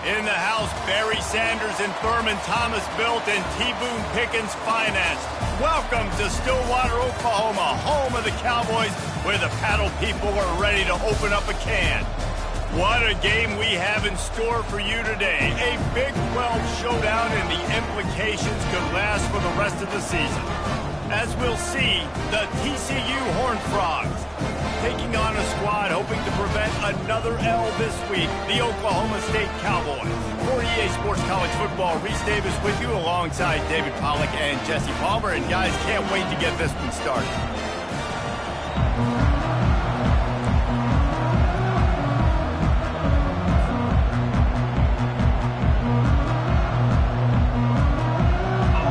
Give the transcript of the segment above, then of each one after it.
In the house, Barry Sanders and Thurman Thomas built and T. Boone Pickens financed. Welcome to Stillwater, Oklahoma, home of the Cowboys, where the paddle people are ready to open up a can. What a game we have in store for you today. A Big 12 showdown, and the implications could last for the rest of the season. As we'll see, the TCU Horned Frogs taking on a squad hoping to prevent another L this week, the Oklahoma State Cowboys. For EA Sports College Football, Reese Davis with you alongside David Pollack and Jesse Palmer. And guys, can't wait to get this one started.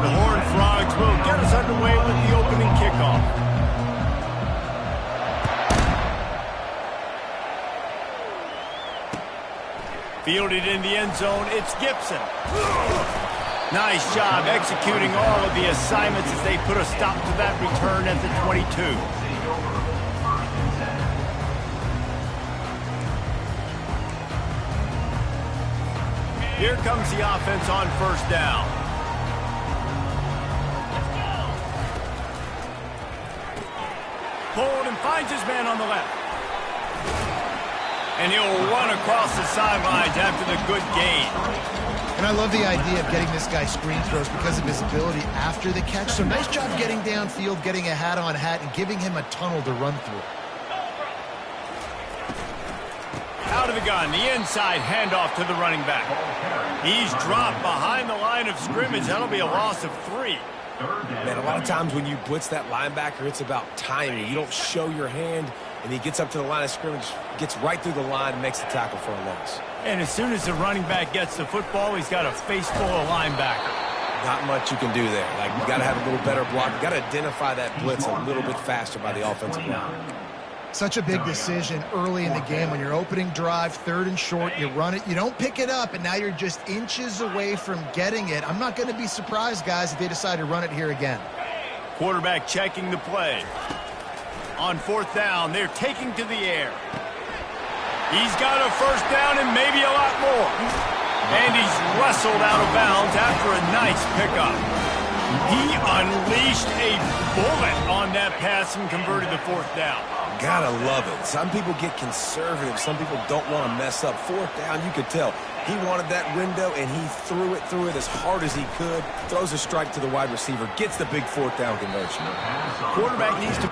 The Horned Frogs will get us underway with the opening kickoff. Fielded in the end zone, it's Gibson. Nice job executing all of the assignments as they put a stop to that return at the 22. Here comes the offense on first down. Hold and finds his man on the left. And he'll run across the sidelines after the good gain. And I love the idea of getting this guy screen throws because of his ability after the catch. So nice job getting downfield, getting a hat-on-hat, and giving him a tunnel to run through. Out of the gun, the inside handoff to the running back. He's dropped behind the line of scrimmage. That'll be a loss of 3. Man, a lot of times when you blitz that linebacker, it's about timing. You don't show your hand, and he gets up to the line of scrimmage, gets right through the line, and makes the tackle for a loss. And as soon as the running back gets the football, he's got a face full of linebacker. Not much you can do there. Like, you got to have a little better block. You got to identify that blitz a little bit faster by the offensive line. Such a big decision early in the game. When you're opening drive, 3rd and short, you run it, you don't pick it up, and now you're just inches away from getting it. I'm not going to be surprised, guys, if they decide to run it here again. Quarterback checking the play. On 4th down, they're taking to the air. He's got a first down and maybe a lot more. And he's wrestled out of bounds after a nice pickup. He unleashed a bullet on that pass and converted the 4th down. Gotta love it. Some people get conservative. Some people don't want to mess up. 4th down, you could tell. He wanted that window, and he threw it as hard as he could. Throws a strike to the wide receiver. Gets the big 4th down conversion. Quarterback needs to...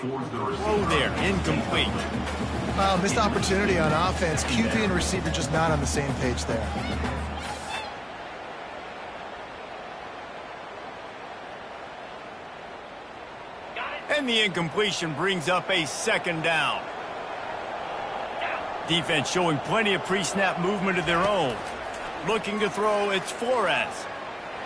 Throw there, incomplete. Missed opportunity on offense. QB and receiver just not on the same page there. And the incompletion brings up a 2nd down. Defense showing plenty of pre-snap movement of their own. Looking to throw, it's Flores.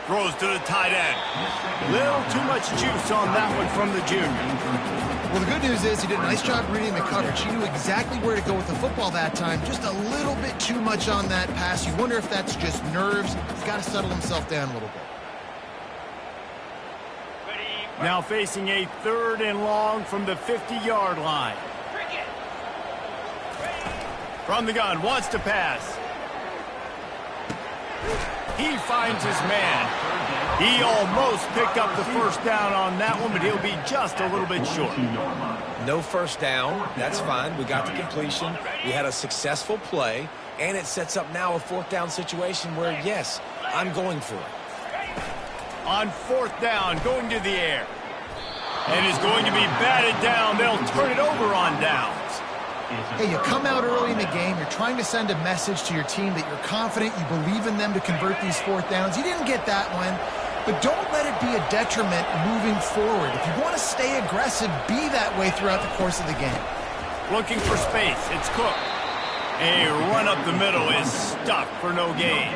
Throws to the tight end. Little too much juice on that one from the junior. Well, the good news is he did a nice job reading the coverage. He knew exactly where to go with the football that time. Just a little bit too much on that pass. You wonder if that's just nerves. He's got to settle himself down a little bit. Now facing a 3rd and long from the 50-yard line. From the gun, wants to pass. He finds his man. He almost picked up the first down on that one, but he'll be just a little bit short. No first down. That's fine. We got the completion. We had a successful play, and it sets up now a 4th down situation where, yes, I'm going for it. On 4th down, going to the air. And is going to be batted down. They'll turn it over on downs. Hey, you come out early in the game. You're trying to send a message to your team that you're confident, you believe in them to convert these 4th downs. You didn't get that one, but don't let it be a detriment moving forward. If you want to stay aggressive, be that way throughout the course of the game. Looking for space. It's Cook. A run up the middle is stuck for no gain.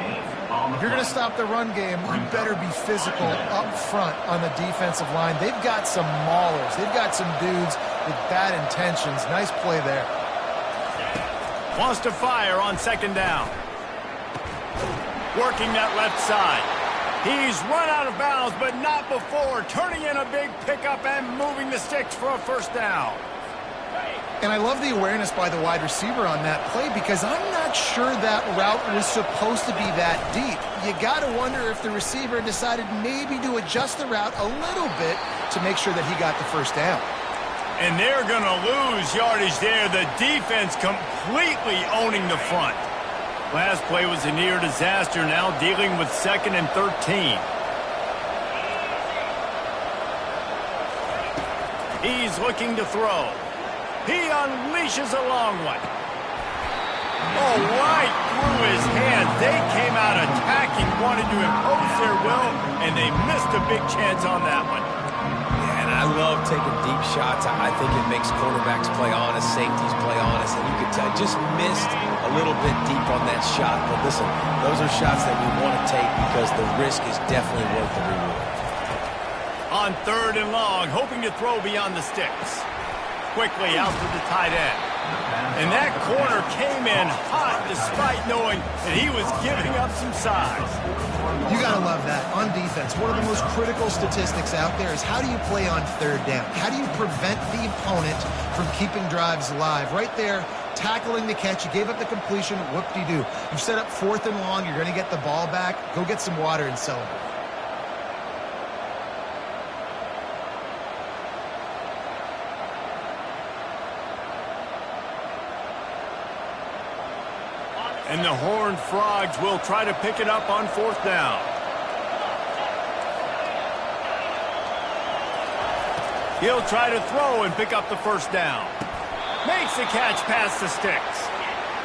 If you're going to stop the run game, you better be physical up front on the defensive line. They've got some maulers. They've got some dudes with bad intentions. Nice play there. Wants to fire on 2nd down. Working that left side. He's run out of bounds, but not before. Turning in a big pickup and moving the sticks for a 1st down. And I love the awareness by the wide receiver on that play because I'm not sure that route was supposed to be that deep. You got to wonder if the receiver decided maybe to adjust the route a little bit to make sure that he got the 1st down. And they're going to lose yardage there. The defense completely owning the front. Last play was a near disaster, now dealing with 2nd and 13. He's looking to throw. He unleashes a long one. Oh, right through his hands. They came out attacking, wanted to impose their will, and they missed a big chance on that one. Yeah, and I love taking deep shots. I think it makes quarterbacks play honest, safeties play honest, and you could tell just missed a little bit deep on that shot. But listen, those are shots that we want to take because the risk is definitely worth the reward. On 3rd and long, hoping to throw beyond the sticks. Quickly out to the tight end. And that corner came in hot despite knowing that he was giving up some size. You got to love that. On defense, one of the most critical statistics out there is how do you play on 3rd down? How do you prevent the opponent from keeping drives alive? Right there, tackling the catch. You gave up the completion. Whoop-de-doo. You've set up 4th and long. You're going to get the ball back. Go get some water and celebrate. And the Horned Frogs will try to pick it up on 4th down. He'll try to throw and pick up the 1st down. Makes the catch past the sticks.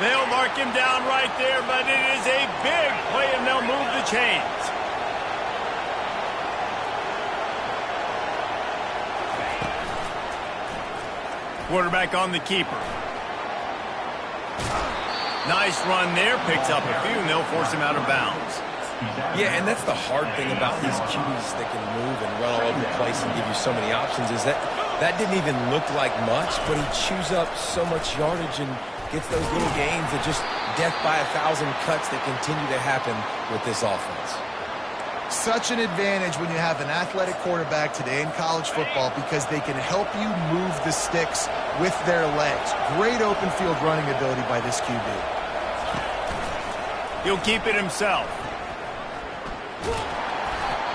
They'll mark him down right there, but it is a big play, and they'll move the chains. Quarterback on the keeper. Nice run there, picks up a few, and they'll force him out of bounds. Yeah, and that's the hard thing about these QBs that can move and run all over the place and give you so many options is that didn't even look like much, but he chews up so much yardage and gets those little gains that just death by 1,000 cuts that continue to happen with this offense. Such an advantage when you have an athletic quarterback today in college football because they can help you move the sticks with their legs. Great open field running ability by this QB. He'll keep it himself.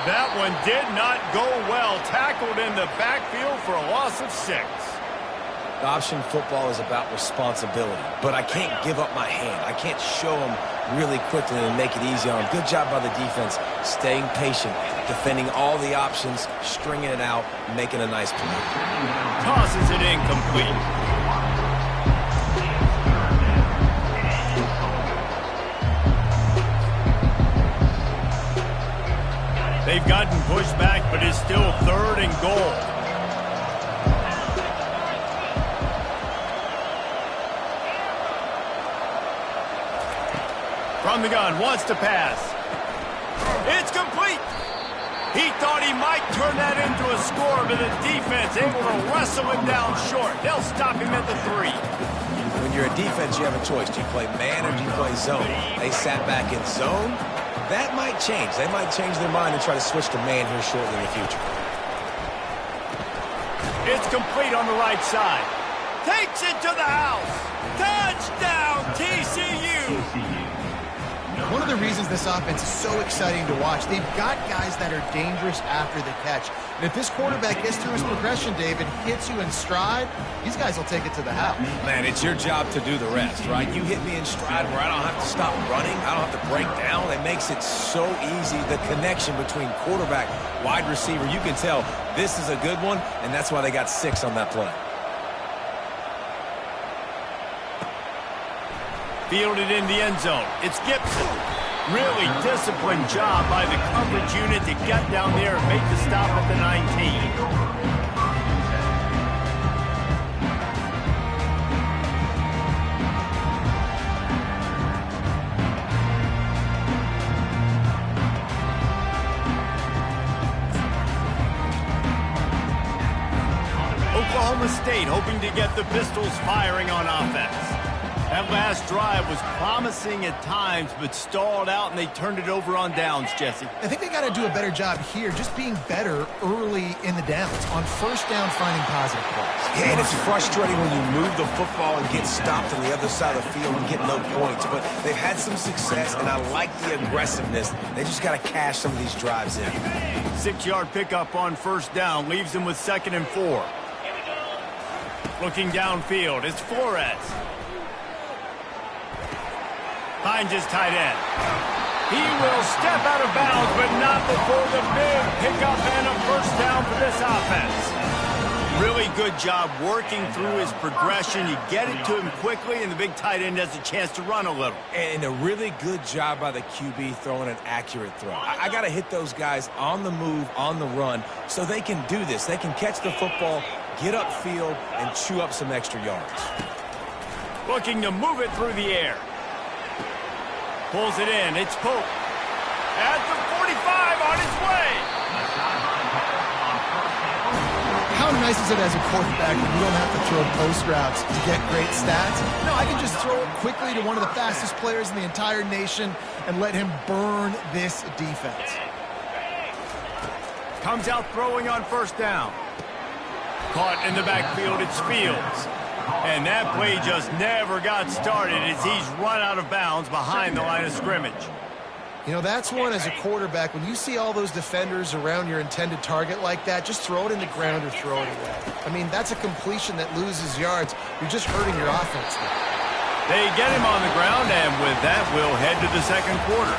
That one did not go well. Tackled in the backfield for a loss of 6. The option football is about responsibility, but I can't give up my hand. I can't show them really quickly and make it easy on them. Good job by the defense, staying patient, defending all the options, stringing it out, making a nice play. Tosses it incomplete. They've gotten pushed back, but it's still 3rd and goal. From the gun, wants to pass. It's complete. He thought he might turn that into a score, but the defense able to wrestle him down short. They'll stop him at the 3. When you're a defense, you have a choice. Do you play man or do you play zone? They sat back in zone. That might change. They might change their mind and try to switch to man here shortly in the future. It's complete on the right side. Takes it to the house. Touchdown, TCU. One of the reasons this offense is so exciting to watch, they've got guys that are dangerous after the catch. And if this quarterback gets through his progression, David, hits you in stride, these guys will take it to the house. Man, it's your job to do the rest, right? You hit me in stride where I don't have to stop running. I don't have to break down. It makes it so easy, the connection between quarterback, wide receiver. You can tell this is a good one, and that's why they got 6 on that play. Fielded in the end zone. It's Gibson. Really disciplined job by the coverage unit to get down there and make the stop at the 19. Oklahoma State hoping to get the Pistols firing on offense. That last drive was promising at times, but stalled out, and they turned it over on downs, Jesse. I think they got to do a better job here, just being better early in the downs, on first down, finding positive plays. Yeah, and it's frustrating when you move the football and get stopped on the other side of the field and get no points. But they've had some success, and I like the aggressiveness. They just got to cash some of these drives in. 6-yard pickup on first down leaves them with 2nd and 4. Looking downfield, it's Flores. Finds his tight end. He will step out of bounds, but not before the big pickup and a first down for this offense. Really good job working through his progression. You get it to him quickly, and the big tight end has a chance to run a little. And a really good job by the QB throwing an accurate throw. I got to hit those guys on the move, on the run, so they can do this. They can catch the football, get upfield, and chew up some extra yards. Looking to move it through the air. Pulls it in. It's Pope. At the 45 on his way. How nice is it as a quarterback when you don't have to throw post routes to get great stats? No, I can just throw it quickly to one of the fastest players in the entire nation and let him burn this defense. Comes out throwing on first down. Caught in the backfield, it's Fields. And that play just never got started as he's run out of bounds behind the line of scrimmage. You know, that's one as a quarterback. When you see all those defenders around your intended target like that, just throw it in the ground or throw it away. I mean, that's a completion that loses yards. You're just hurting your offense there. They get him on the ground, and with that, we'll head to the second quarter.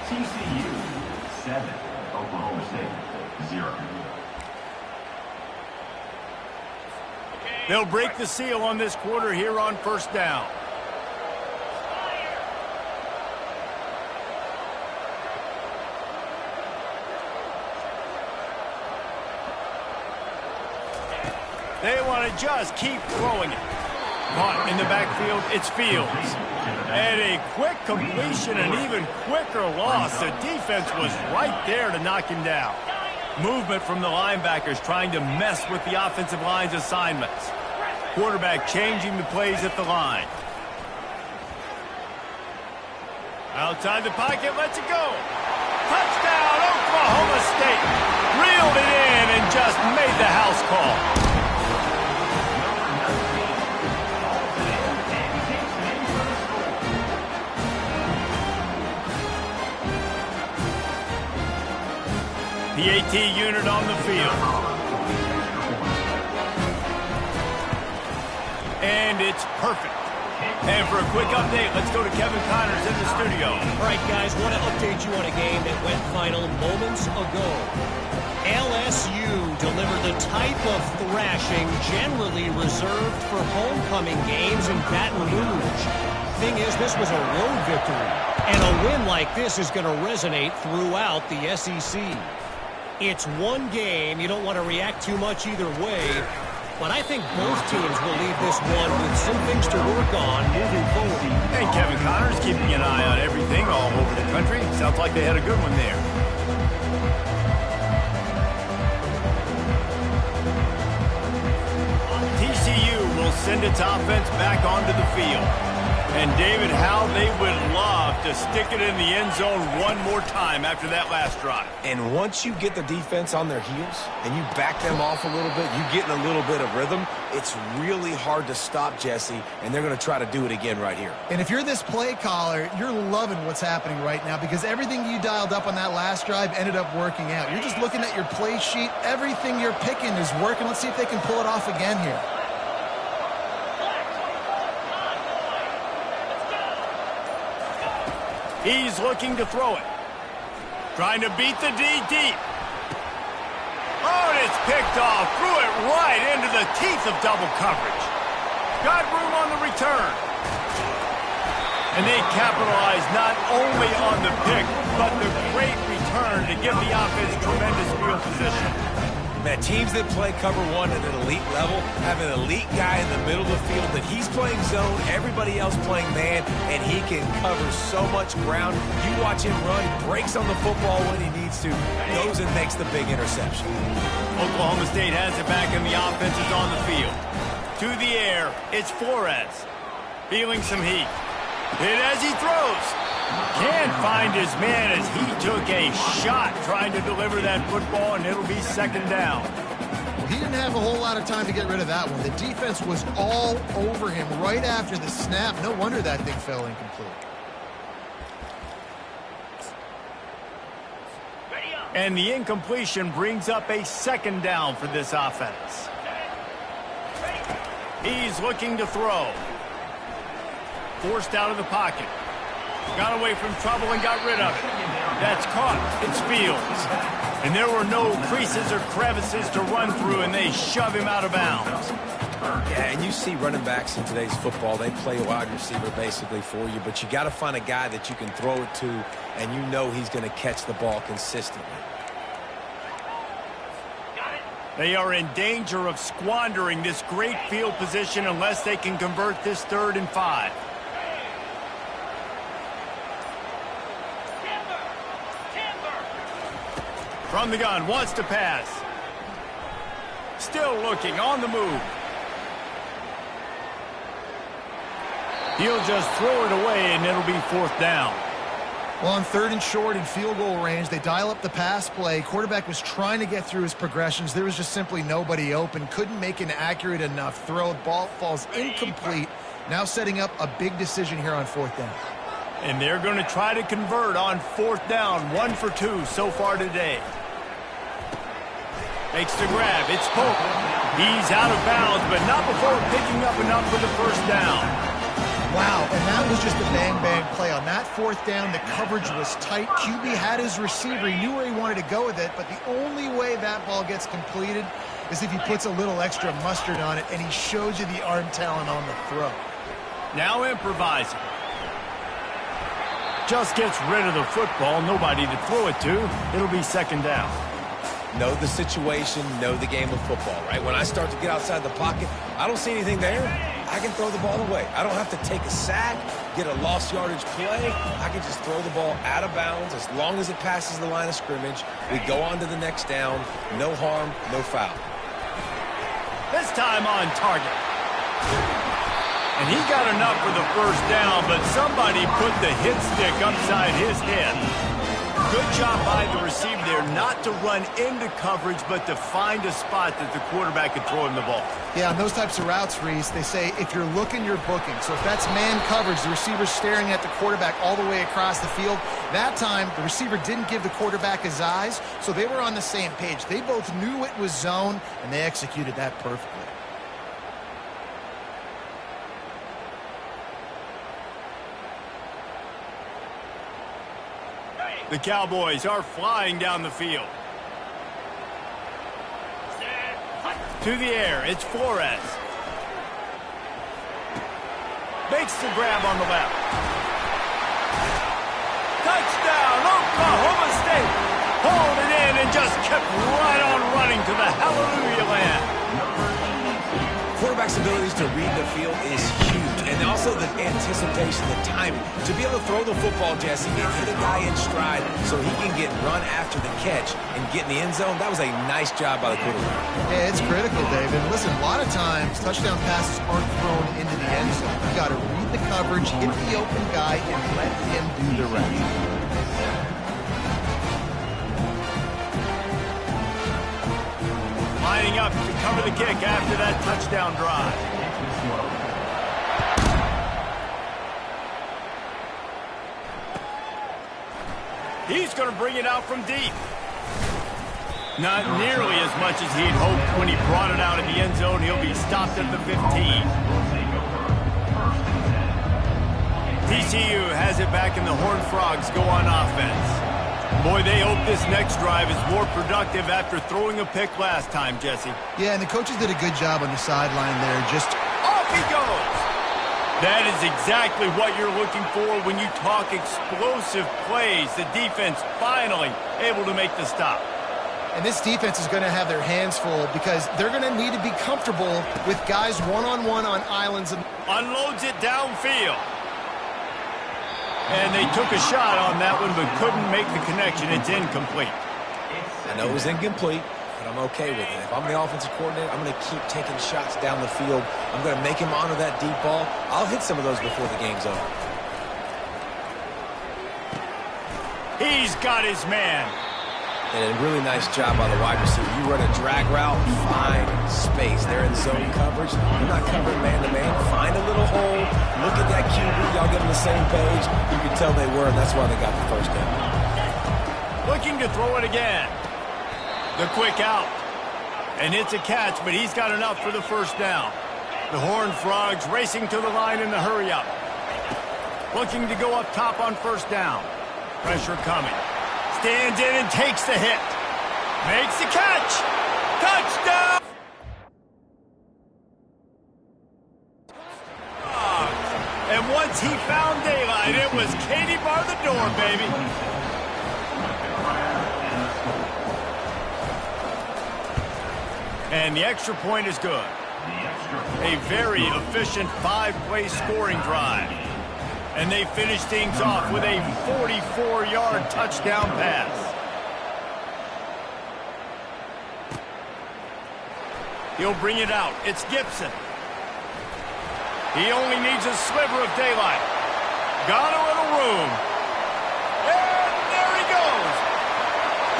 TCU 7, Oklahoma State 0. They'll break the seal on this quarter here on first down. They want to just keep throwing it. Caught in the backfield, it's Fields. And a quick completion, an even quicker loss. The defense was right there to knock him down. Movement from the linebackers trying to mess with the offensive line's assignments. Quarterback changing the plays at the line. Outside the pocket, lets it go. Touchdown, Oklahoma State. Reeled it in and just made the house call. The AT unit on the field. And it's perfect. And for a quick update, let's go to Kevin Connors in the studio. All right, guys, want to update you on a game that went final moments ago. LSU delivered the type of thrashing generally reserved for homecoming games in Baton Rouge. Thing is, this was a road victory, and a win like this is going to resonate throughout the SEC. It's one game. You don't want to react too much either way. but I think both teams will leave this one with some things to work on moving forward. And Kevin Connors keeping an eye on everything all over the country. Sounds like they had a good one there. TCU will send its offense back onto the field. And David, how they would love to stick it in the end zone one more time after that last drive. And once you get the defense on their heels and you back them off a little bit, you get in a little bit of rhythm, it's really hard to stop, Jesse, and they're going to try to do it again right here. And if you're this play caller, you're loving what's happening right now because everything you dialed up on that last drive ended up working out. You're just looking at your play sheet. Everything you're picking is working. Let's see if they can pull it off again here. He's looking to throw it. Trying to beat the D deep. Oh, and it's picked off. Threw it right into the teeth of double coverage. Got room on the return. And they capitalized not only on the pick, but the great return to give the offense tremendous field position. Man, teams that play cover one at an elite level have an elite guy in the middle of the field that he's playing zone, everybody else playing man, and he can cover so much ground. You watch him run, breaks on the football when he needs to, goes and makes the big interception. Oklahoma State has it back and the offense is on the field. To the air, it's Flores. Feeling some heat. Hit as he throws. Can't find his man as he took a shot trying to deliver that football, and it'll be second down. He didn't have a whole lot of time to get rid of that one. The defense was all over him right after the snap. No wonder that thing fell incomplete. And the incompletion brings up a second down for this offense. He's looking to throw. Forced out of the pocket. Got away from trouble and got rid of it. That's caught. It's Fields. And there were no creases or crevices to run through, and they shove him out of bounds. Yeah, and you see running backs in today's football, they play a wide receiver basically for you, but you got to find a guy that you can throw it to, and you know he's going to catch the ball consistently. They are in danger of squandering this great field position unless they can convert this 3rd and 5. From the gun, wants to pass. Still looking, on the move. He'll just throw it away, and it'll be 4th down. Well, on 3rd and short in field goal range, they dial up the pass play. Quarterback was trying to get through his progressions. There was just simply nobody open. Couldn't make an accurate enough throw. Ball falls incomplete. Now setting up a big decision here on 4th down. And they're going to try to convert on 4th down. 1 for 2 so far today. Makes the grab. It's Pope. He's out of bounds, but not before picking up enough for the 1st down. Wow, and that was just a bang-bang play. On that 4th down, the coverage was tight. QB had his receiver. He knew where he wanted to go with it, but the only way that ball gets completed is if he puts a little extra mustard on it, and he shows you the arm talent on the throw. Now improvising. Just gets rid of the football. Nobody to throw it to. It'll be 2nd down. Know the situation, know the game of football, right? When I start to get outside the pocket, I don't see anything there. I can throw the ball away. I don't have to take a sack, get a lost yardage play. I can just throw the ball out of bounds as long as it passes the line of scrimmage. We go on to the next down. No harm, no foul. This time on target. And he got enough for the 1st down, but somebody put the hit stick upside his head. Good job by the receiver there not to run into coverage, but to find a spot that the quarterback could throw him the ball. Yeah, on those types of routes, Reese, they say if you're looking, you're booking. So if that's man coverage, the receiver's staring at the quarterback all the way across the field. That time, the receiver didn't give the quarterback his eyes, so they were on the same page. They both knew it was zone, and they executed that perfectly. The Cowboys are flying down the field. To the air, it's Flores. Makes the grab on the left. Touchdown, Oklahoma State. Hauled it in and just kept right on running to the hallelujah land. quarterback's abilities to read the field is huge, and also the anticipation, the timing. To be able to throw the football, Jesse, and hit a guy in stride so he can get run after the catch and get in the end zone, that was a nice job by the quarterback. Yeah, it's critical, David. Listen, a lot of times, touchdown passes aren't thrown into the end zone. You got to read the coverage, hit the open guy, and let him do the rest. Lining up to cover the kick after that touchdown drive. He's going to bring it out from deep. Not nearly as much as he'd hoped when he brought it out in the end zone. He'll be stopped at the 15. TCU has it back, and the Horned Frogs go on offense. Boy, they hope this next drive is more productive after throwing a pick last time, Jesse. Yeah, and the coaches did a good job on the sideline there. Just off he goes. That is exactly what you're looking for when you talk explosive plays. The defense finally able to make the stop. And this defense is going to have their hands full because they're going to need to be comfortable with guys one-on-one on islands. Unloads it downfield. And they took a shot on that one, but couldn't make the connection. It's incomplete. I know it was incomplete, but I'm okay with it. If I'm the offensive coordinator, I'm going to keep taking shots down the field. I'm going to make him honor that deep ball. I'll hit some of those before the game's over. He's got his man. And a really nice job by the wide receiver. You run a drag route, find space. They're in zone coverage. You're not covering man-to-man. Find a little hole. Look at that QB. Y'all get on the same page. You can tell they were, and that's why they got the first down. Looking to throw it again. The quick out. And it's a catch, but he's got enough for the first down. The Horned Frogs racing to the line in the hurry-up. Looking to go up top on first down. Pressure coming. Stands in and takes the hit. Makes the catch. Touchdown! And once he found daylight, it was Katie bar the door, baby. And the extra point is good. A very efficient 5-play scoring drive. And they finish things off with a 44-yard touchdown pass. He'll bring it out. It's Gibson. He only needs a sliver of daylight. Got a little room. And there he goes.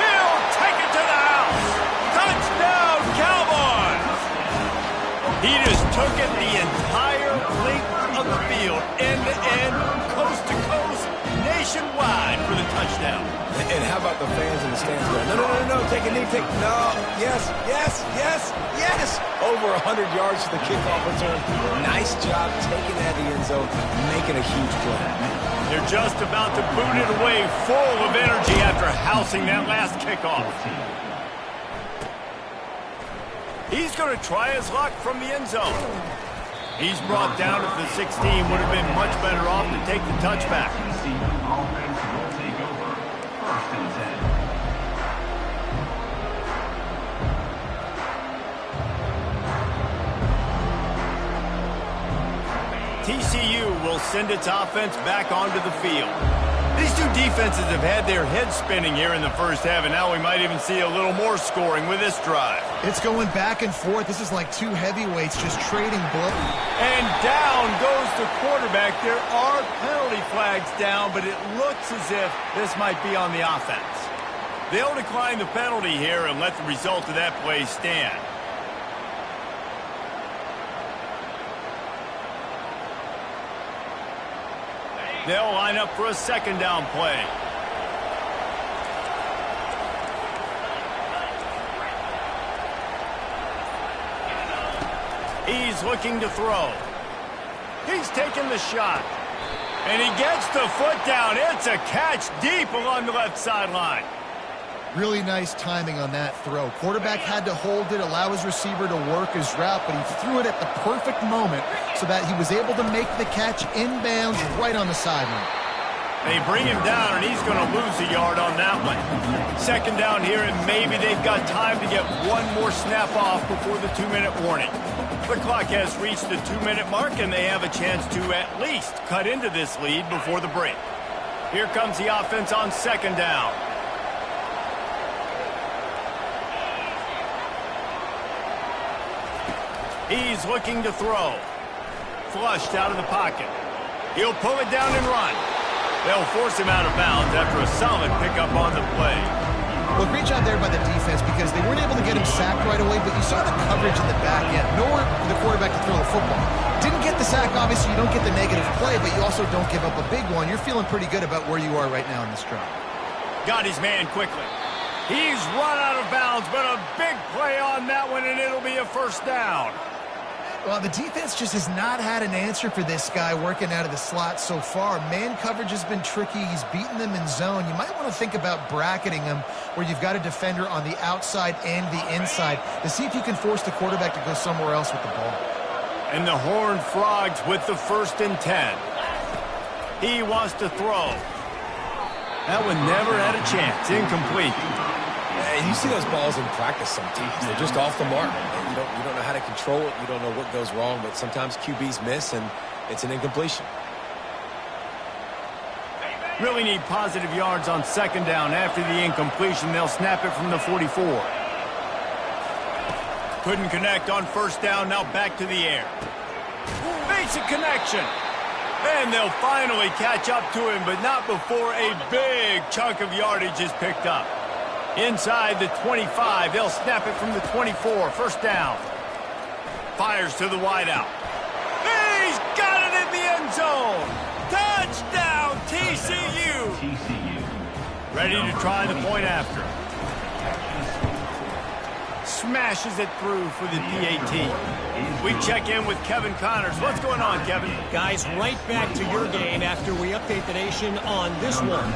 He'll take it to the house. Touchdown, Cowboys! He just took it the entire length of the field, end-to-end, coast-to-coast, nationwide for the touchdown. And how about the fans in the stands going, no, take a knee, no, yes. Over 100 yards to the kickoff return. Nice job taking that in the end zone, making a huge play. They're just about to boot it away, full of energy after housing that last kickoff. He's going to try his luck from the end zone. He's brought down at the 16. Would have been much better off to take the touchback. TCU will send its offense back onto the field. These two defenses have had their heads spinning here in the first half, and now we might even see a little more scoring with this drive. It's going back and forth. This is like two heavyweights just trading blows. And down goes the quarterback. There are penalty flags down, but it looks as if this might be on the offense. They'll decline the penalty here and let the result of that play stand. They'll line up for a second down play. He's looking to throw. He's taking the shot. And he gets the foot down. It's a catch deep along the left sideline. Really nice timing on that throw. Quarterback had to hold it, allow his receiver to work his route, but he threw it at the perfect moment so that he was able to make the catch inbounds right on the sideline. They bring him down, and he's going to lose a yard on that one. Second down here, and maybe they've got time to get one more snap off before the 2-minute warning. The clock has reached the 2-minute mark, and they have a chance to at least cut into this lead before the break. Here comes the offense on second down. He's looking to throw. Flushed out of the pocket. He'll pull it down and run. They'll force him out of bounds after a solid pickup on the play. Well, great job there by the defense because they weren't able to get him sacked right away, but you saw the coverage in the back end. Nowhere for the quarterback to throw the football. Didn't get the sack, obviously you don't get the negative play, but you also don't give up a big one. You're feeling pretty good about where you are right now in this drive. Got his man quickly. He's run out of bounds, but a big play on that one, and it'll be a first down. Well, the defense just has not had an answer for this guy working out of the slot so far. Man coverage has been tricky. He's beaten them in zone. You might want to think about bracketing him where you've got a defender on the outside and the inside to see if you can force the quarterback to go somewhere else with the ball. And the Horned Frogs with the 1st and 10. He wants to throw. That one never had a chance. Incomplete. And you see those balls in practice sometimes. They're just off the mark. You don't know how to control it. You don't know what goes wrong, but sometimes QBs miss, and it's an incompletion. Really need positive yards on second down. After the incompletion, they'll snap it from the 44. Couldn't connect on first down. Now back to the air. Basic connection. And they'll finally catch up to him, but not before a big chunk of yardage is picked up. Inside the 25, they'll snap it from the 24. First down. Fires to the wideout. He's got it in the end zone. Touchdown, TCU. Ready to try the point after. Smashes it through for the PAT. We check in with Kevin Connors. What's going on, Kevin? Guys, right back to your game after we update the nation on this one.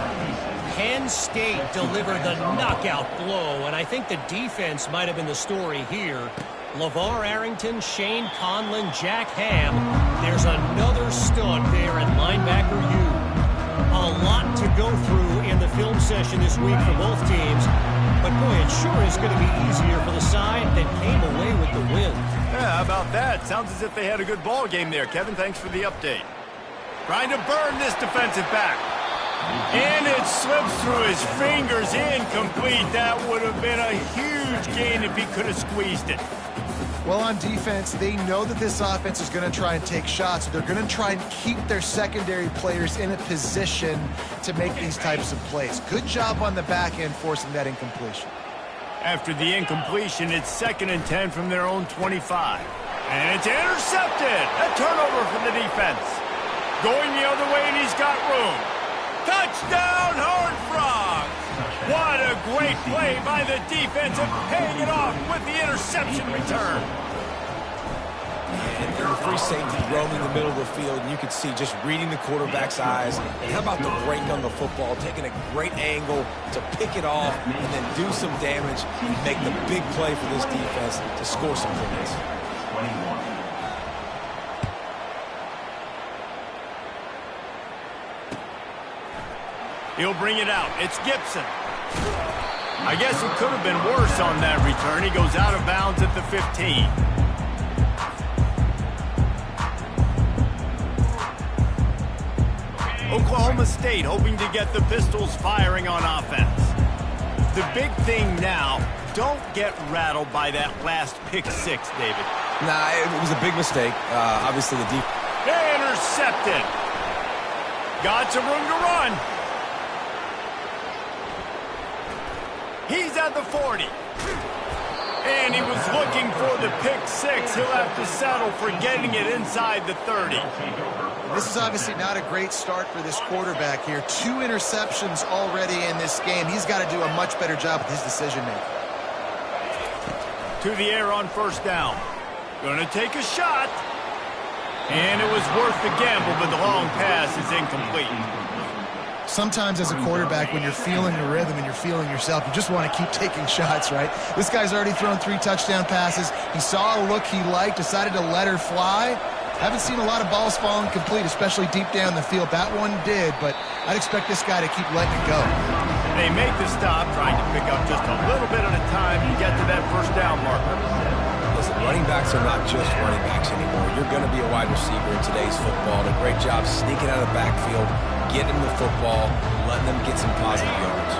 Penn State delivered the knockout blow, and I think the defense might have been the story here. LeVar Arrington, Shane Conlon, Jack Ham. There's another stud there at linebacker U. A lot to go through in the film session this week for both teams, but boy, it sure is going to be easier for the side that came away with the win. Yeah, how about that? Sounds as if they had a good ball game there. Kevin, thanks for the update. Trying to burn this defensive back. And it slips through his fingers, incomplete. That would have been a huge gain if he could have squeezed it. Well, on defense, they know that this offense is going to try and take shots. They're going to try and keep their secondary players in a position to make these types of plays. Good job on the back end forcing that incompletion. After the incompletion, it's 2nd and 10 from their own 25. And it's intercepted. A turnover from the defense. Going the other way, and he's got room. Touchdown, Horned Frogs! What a great play by the defense and paying it off with the interception return. And they're free safety roaming the middle of the field, and you can see just reading the quarterback's eyes. And how about the break on the football, taking a great angle to pick it off and then do some damage and make the big play for this defense to score some points. 21. He'll bring it out. It's Gibson. I guess it could have been worse on that return. He goes out of bounds at the 15. Oklahoma State hoping to get the Pistols firing on offense. The big thing now, don't get rattled by that last pick six, David. Nah, it was a big mistake. Obviously, the defense. Intercepted. Got some room to run. He's at the 40. And he was looking for the pick six. He'll have to settle for getting it inside the 30. This is obviously not a great start for this quarterback here. 2 interceptions already in this game. He's got to do a much better job with his decision-making. To the air on first down. Gonna take a shot. And it was worth the gamble, but the long pass is incomplete. Sometimes as a quarterback, when you're feeling the rhythm and you're feeling yourself, you just want to keep taking shots, right? This guy's already thrown 3 touchdown passes. He saw a look he liked, decided to let her fly. Haven't seen a lot of balls falling complete, especially deep down the field. That one did, but I'd expect this guy to keep letting it go. They make the stop, trying to pick up just a little bit at a time to get to that first down marker. Listen, running backs are not just running backs anymore. You're going to be a wide receiver in today's football. And a great job sneaking out of the backfield, getting them the football, letting them get some positive yards.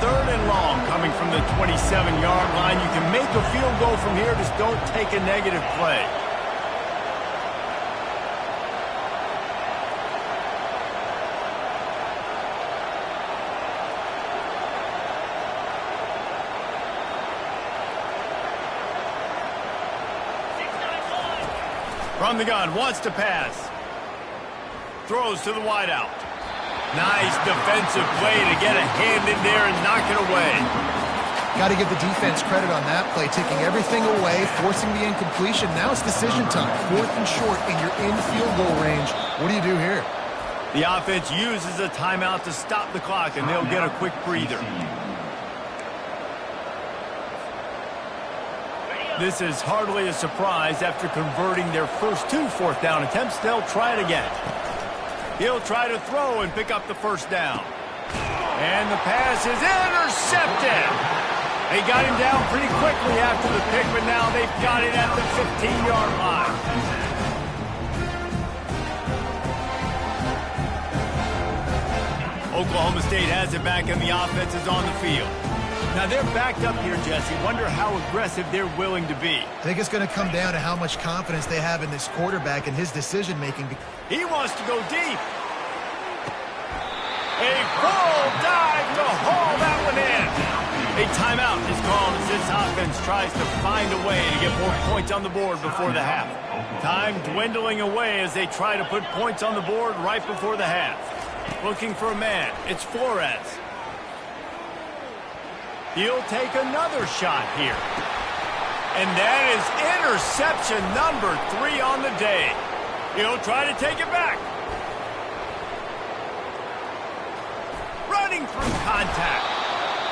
3rd and long coming from the 27-yard line. You can make a field goal from here, just don't take a negative play. From the gun, wants to pass. Throws to the wideout. Nice defensive play to get a hand in there and knock it away. Got to give the defense credit on that play, taking everything away, forcing the incompletion. Now it's decision time. 4th and short, and you're in field goal range. What do you do here? The offense uses a timeout to stop the clock, and they'll get a quick breather. This is hardly a surprise after converting their first 2 4th down attempts. They'll try it again. He'll try to throw and pick up the first down. And the pass is intercepted. They got him down pretty quickly after the pick, but now they've got it at the 15-yard line. Oklahoma State has it back, and the offense is on the field. Now they're backed up here, Jesse. Wonder how aggressive they're willing to be. I think it's going to come down to how much confidence they have in this quarterback and his decision-making. He wants to go deep. A full dive to haul that one in. A timeout is called as this offense tries to find a way to get more points on the board before the half. Time dwindling away as they try to put points on the board right before the half. Looking for a man. It's Flores. He'll take another shot here. And that is interception number 3 on the day. He'll try to take it back. Running through contact.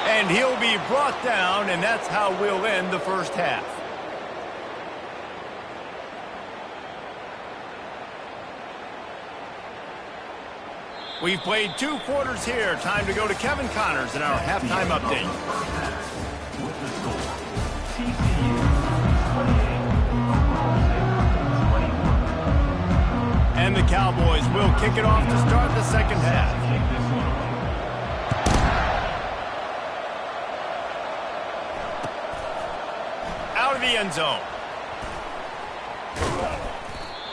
And he'll be brought down, and that's how we'll end the first half. We've played 2 quarters here. Time to go to Kevin Connors in our halftime update. With the score, TCU 28, And the Cowboys will kick it off to start the second half. Out of the end zone.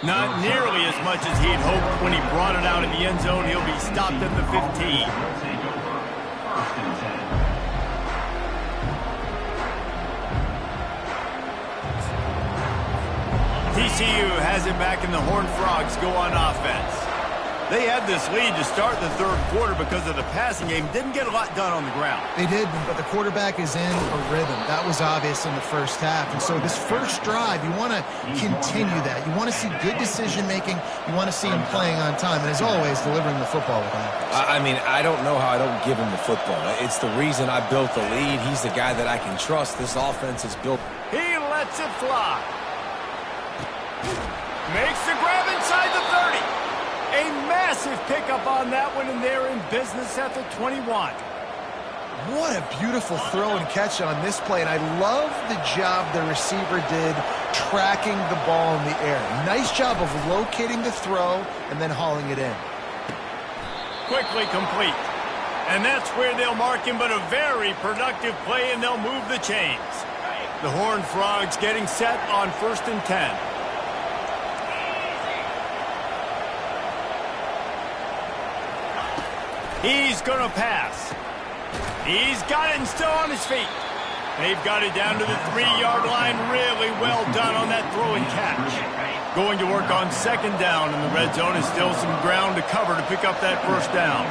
Not nearly as much as he'd hoped when he brought it out in the end zone. He'll be stopped at the 15. TCU has it back, and the Horned Frogs go on offense. They had this lead to start the 3rd quarter because of the passing game. Didn't get a lot done on the ground. They did, but the quarterback is in a rhythm. That was obvious in the first half. And so this first drive, you want to continue that. You want to see good decision-making. You want to see him playing on time. And as always, delivering the football with accuracy. I mean, I don't know how I don't give him the football. It's the reason I built the lead. He's the guy that I can trust. This offense is built. He lets it fly. Makes the grab inside the 30. A massive pickup on that one, and they're in business at the 21. What a beautiful throw and catch on this play, and I love the job the receiver did tracking the ball in the air. Nice job of locating the throw and then hauling it in. Quickly complete. And that's where they'll mark him, but a very productive play, and they'll move the chains. The Horned Frogs getting set on 1st and 10. He's going to pass. He's got it and still on his feet. They've got it down to the 3-yard line. Really well done on that throw and catch. Going to work on 2nd down, and the red zone is still some ground to cover to pick up that first down.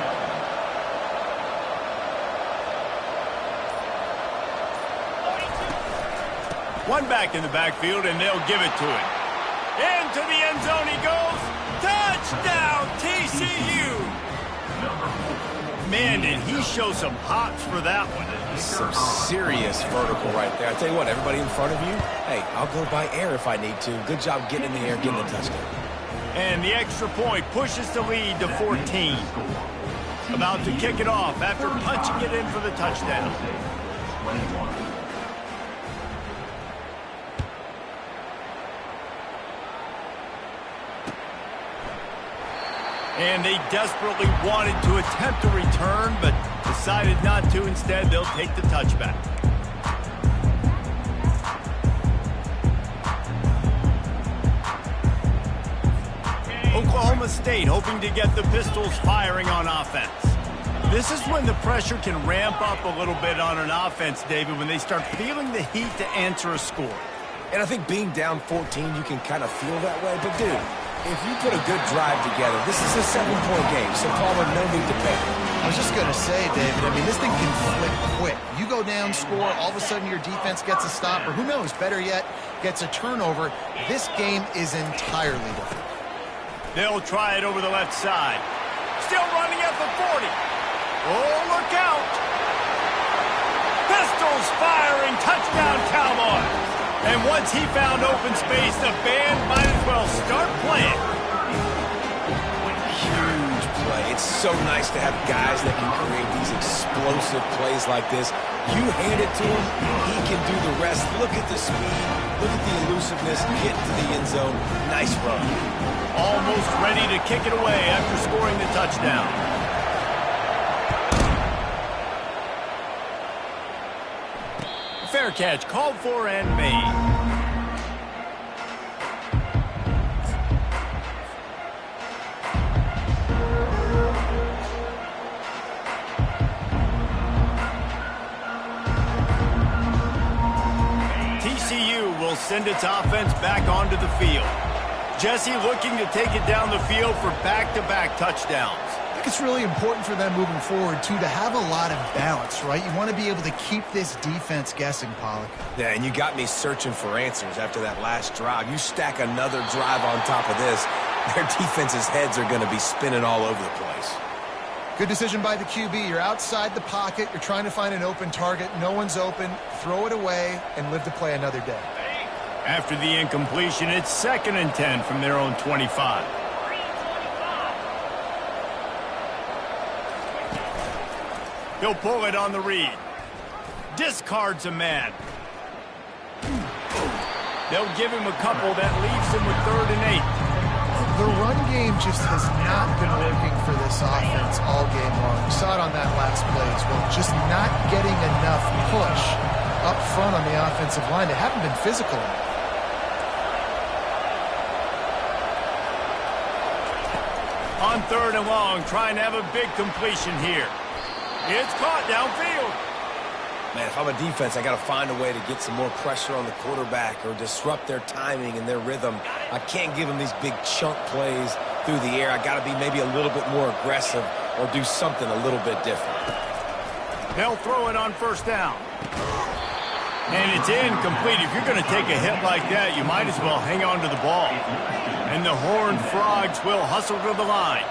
One back in the backfield, and they'll give it to him. Into the end zone he goes. Touchdown, TCU! Man, did he show some hops for that one. Some serious vertical right there. I tell you what, everybody in front of you, hey, I'll go by air if I need to. Good job getting in the air, getting the touchdown. And the extra point pushes the lead to 14. About to kick it off after punching it in for the touchdown. And they desperately wanted to attempt a return, but decided not to. Instead, they'll take the touchback. Oklahoma State hoping to get the Pistols firing on offense. This is when the pressure can ramp up a little bit on an offense, David, when they start feeling the heat to answer a score. And I think being down 14, you can kind of feel that way. But, dude, if you put a good drive together, this is a 7-point game, so Palmer, no need to panic. I was just going to say, David, I mean, this thing can flip quick. You go down, score, all of a sudden your defense gets a stop, or who knows, better yet, gets a turnover. This game is entirely different. They'll try it over the left side. Still running at the 40. Oh, look out. Pistols firing, touchdown Cowboys. And once he found open space, the band might as well start playing. Huge play. It's so nice to have guys that can create these explosive plays like this. You hand it to him, he can do the rest. Look at the speed. Look at the elusiveness. Get to the end zone. Nice run. Almost ready to kick it away after scoring the touchdown. Fair catch called for and made. TCU will send its offense back onto the field. Jesse looking to take it down the field for back-to-back touchdowns. I think it's really important for them moving forward, too, to have a lot of balance, right? You want to be able to keep this defense guessing, Pollack. Yeah, and you got me searching for answers after that last drive. You stack another drive on top of this, their defense's heads are going to be spinning all over the place. Good decision by the QB. You're outside the pocket. You're trying to find an open target. No one's open. Throw it away and live to play another day. After the incompletion, it's 2nd and 10 from their own 25. He'll pull it on the read. Discards a man. They'll give him a couple that leaves him with 3rd and 8. The run game just has not been working for this offense all game long. We saw it on that last play as well. Just not getting enough push up front on the offensive line. They haven't been physical enough. On 3rd and long, trying to have a big completion here. It's caught downfield. Man, if I'm a defense, I got to find a way to get some more pressure on the quarterback or disrupt their timing and their rhythm. I can't give them these big chunk plays through the air. I got to be maybe a little bit more aggressive or do something a little bit different. They'll throw it on 1st down. And it's incomplete. If you're going to take a hit like that, you might as well hang on to the ball. And the Horned Frogs will hustle to the line.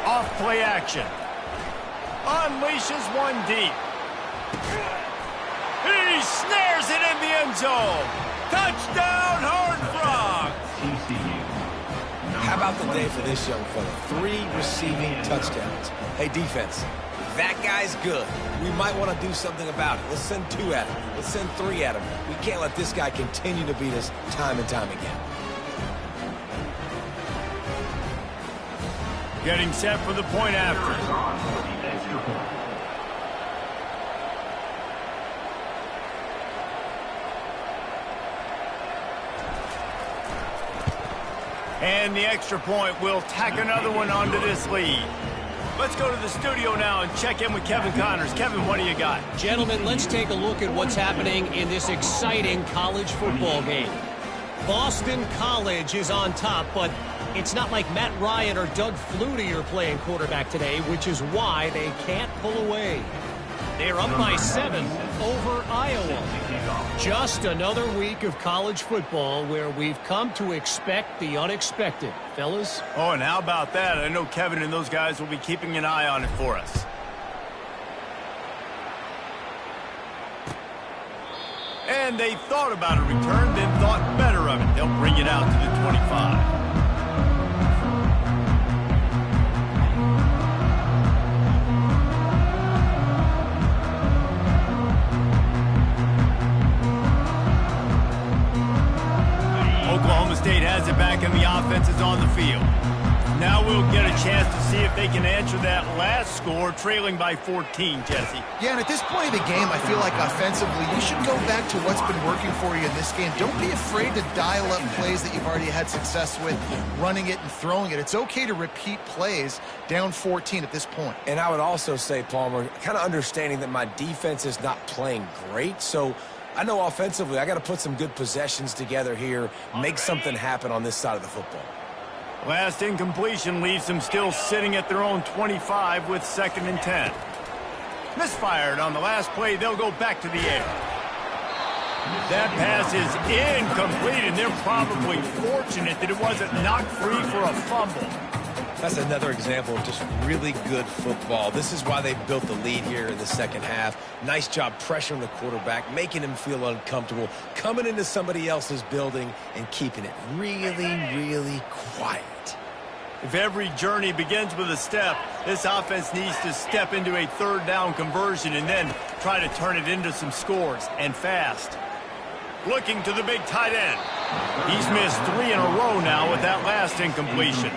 Off play action. Unleashes one deep. He snares it in the end zone. Touchdown, Horned Frogs. How about the day for this young fella? 3 receiving touchdowns. Hey, defense, that guy's good. We might want to do something about it. Let's send 2 at him. Let's send 3 at him. We can't let this guy continue to beat us time and time again. Getting set for the point after. And the extra point will tack another one onto this lead. Let's go to the studio now and check in with Kevin Connors. Kevin, what do you got? Gentlemen, let's take a look at what's happening in this exciting college football game. Boston College is on top, but it's not like Matt Ryan or Doug Flutie are playing quarterback today, which is why they can't pull away. They're up by 7 over Iowa. Just another week of college football where we've come to expect the unexpected. Fellas? Oh, and how about that? I know Kevin and those guys will be keeping an eye on it for us. And they thought about a return, then thought better of it. They'll bring it out to the 25. Oklahoma State has it back and the offense is on the field. Now we'll get a chance to see if they can answer that last score, trailing by 14, Jesse. Yeah, and at this point of the game, I feel like offensively, you should go back to what's been working for you in this game. Don't be afraid to dial up plays that you've already had success with, running it and throwing it. It's okay to repeat plays down 14 at this point. And I would also say, Palmer, kind of understanding that my defense is not playing great, so I know offensively I got to put some good possessions together here, make something happen on this side of the football. Last incompletion leaves them still sitting at their own 25 with 2nd and 10. Misfired on the last play. They'll go back to the air. That pass is incomplete, and they're probably fortunate that it wasn't knocked free for a fumble. That's another example of just really good football. This is why they built the lead here in the second half. Nice job pressuring the quarterback, making him feel uncomfortable, coming into somebody else's building and keeping it really, really quiet. If every journey begins with a step, this offense needs to step into a 3rd down conversion and then try to turn it into some scores, and fast. Looking to the big tight end. He's missed 3 in a row now with that last incompletion.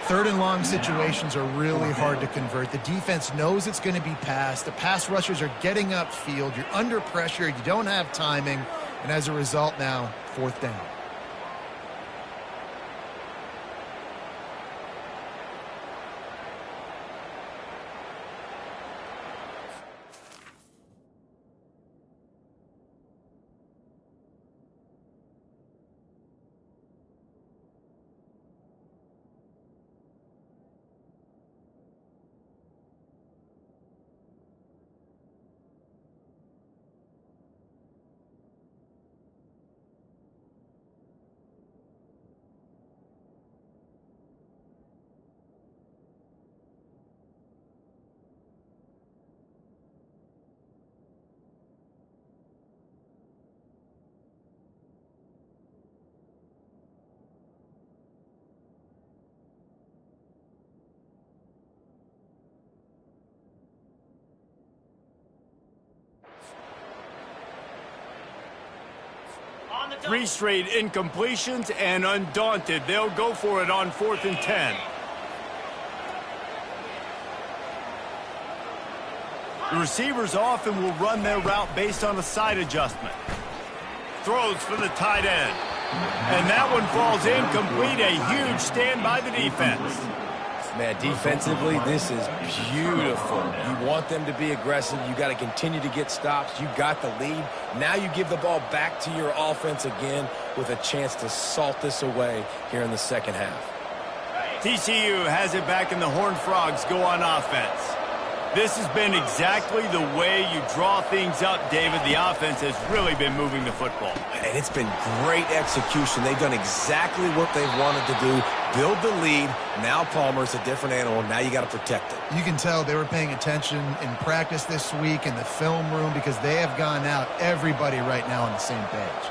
3rd and long situations are really hard to convert. The defense knows it's going to be passed. The pass rushers are getting upfield. You're under pressure. You don't have timing. And as a result now, 4th down. Three straight incompletions, and undaunted, they'll go for it on 4th and 10. The receivers often will run their route based on a side adjustment. Throws for the tight end. And that one falls incomplete. A huge stand by the defense. Man, defensively, this is beautiful. You want them to be aggressive. You got to continue to get stops. You got the lead. Now you give the ball back to your offense again with a chance to salt this away here in the second half. TCU has it back, and the Horned Frogs go on offense. This has been exactly the way you draw things up, David. The offense has really been moving the football. And it's been great execution. They've done exactly what they've wanted to do. Build the lead. Now Palmer's a different animal. Now you got to protect it. You can tell they were paying attention in practice this week in the film room because they have gone out, everybody right now on the same page.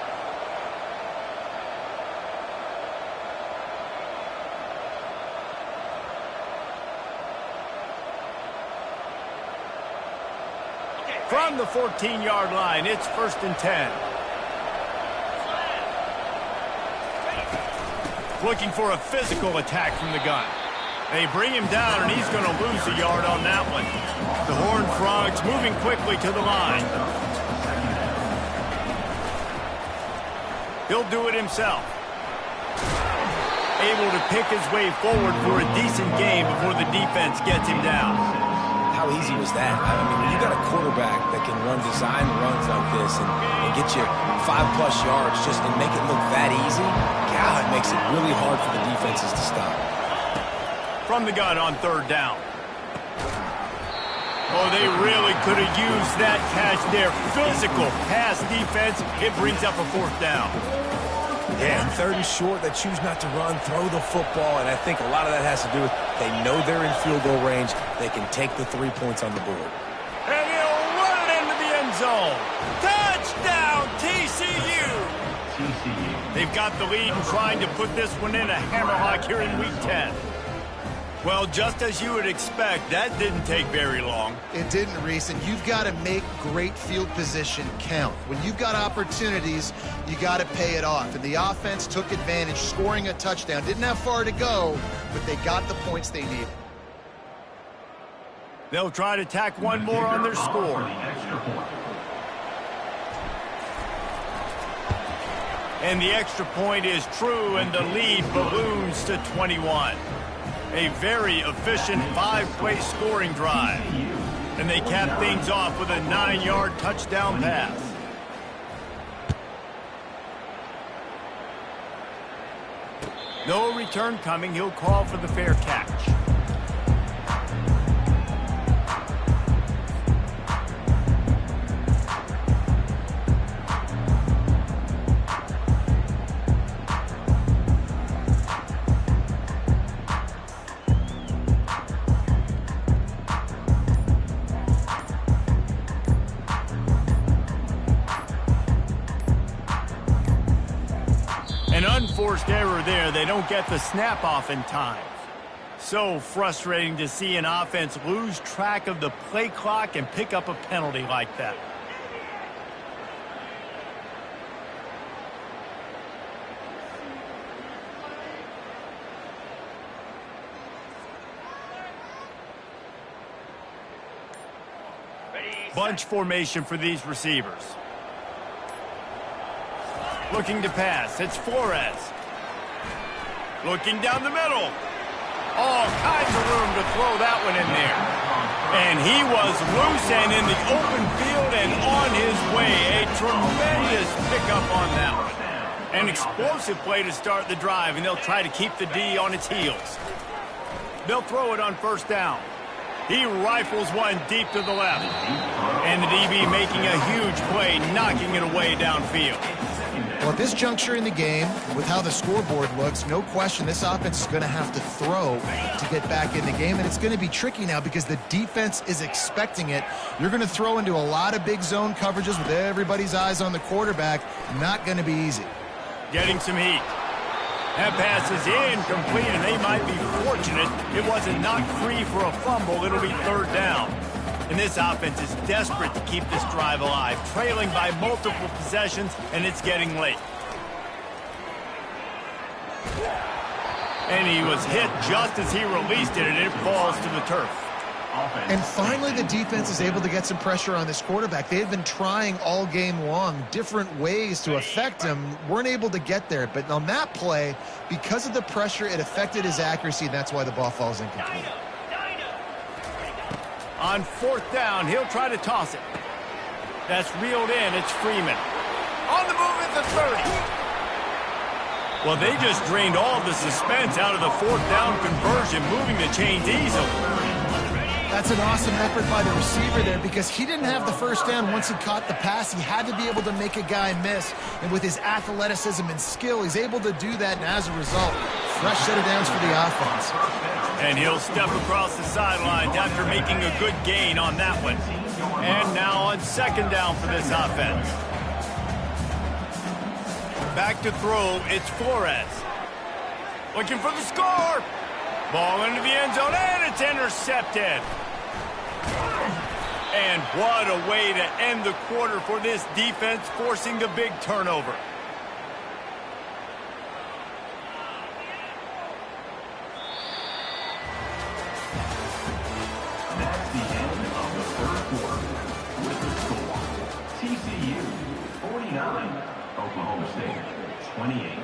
From the 14-yard line, it's 1st and 10. Looking for a physical attack from the gun. They bring him down, and he's going to lose a yard on that one. The Horned Frogs moving quickly to the line. He'll do it himself. Able to pick his way forward for a decent game before the defense gets him down. How easy was that? I mean, when you got a quarterback that can run design runs like this and get you 5+ yards just to make it look that easy, God, it makes it really hard for the defenses to stop. From the gun on 3rd down. Oh, they really could have used that catch there. Physical pass defense. It brings up a 4th down. Yeah, 3rd and short, they choose not to run, throw the football, and I think a lot of that has to do with they know they're in field goal range. They can take the 3 points on the board. And he'll run it into the end zone. Touchdown, team! They've got the lead and trying to put this one in a hammerlock here in Week 10. Well, just as you would expect, that didn't take very long. It didn't, Reese, and you've got to make great field position count. When you've got opportunities, you got to pay it off. And the offense took advantage, scoring a touchdown. Didn't have far to go, but they got the points they needed. They'll try to tack one more on their score. And the extra point is true, and the lead balloons to 21. A very efficient 5-play scoring drive. And they cap things off with a 9-yard touchdown pass. No return coming. He'll call for the fair catch. An unforced error there. They don't get the snap off in time. So frustrating to see an offense lose track of the play clock and pick up a penalty like that. Bunch formation for these receivers. Looking to pass. It's Flores. Looking down the middle. All kinds of room to throw that one in there. And he was loose and in the open field and on his way. A tremendous pickup on that one. An explosive play to start the drive, and they'll try to keep the D on its heels. They'll throw it on first down. He rifles one deep to the left. And the DB making a huge play, knocking it away downfield. Well, at this juncture in the game, with how the scoreboard looks, no question this offense is going to have to throw to get back in the game, and it's going to be tricky now because the defense is expecting it. You're going to throw into a lot of big zone coverages with everybody's eyes on the quarterback. Not going to be easy. Getting some heat. That pass is incomplete, and they might be fortunate it wasn't knocked free for a fumble. It'll be third down. And this offense is desperate to keep this drive alive, trailing by multiple possessions, and it's getting late. And he was hit just as he released it, and it falls to the turf. And finally, the defense is able to get some pressure on this quarterback. They've been trying all game long, different ways to affect him. Weren't able to get there. But on that play, because of the pressure, it affected his accuracy, and that's why the ball falls incomplete. On fourth down, he'll try to toss it. That's reeled in. It's Freeman. On the move at the 30. Well, they just drained all the suspense out of the fourth down conversion, moving the chains easily. That's an awesome effort by the receiver there because he didn't have the first down once he caught the pass. He had to be able to make a guy miss. And with his athleticism and skill, he's able to do that. And as a result, fresh set of downs for the offense. And he'll step across the sidelines after making a good gain on that one. And now on second down for this offense. Back to throw, it's Flores. Looking for the score. Ball into the end zone, and it's intercepted. And what a way to end the quarter for this defense, forcing the big turnover. That's the end of the third quarter. With the score, TCU 49, Oklahoma State 28.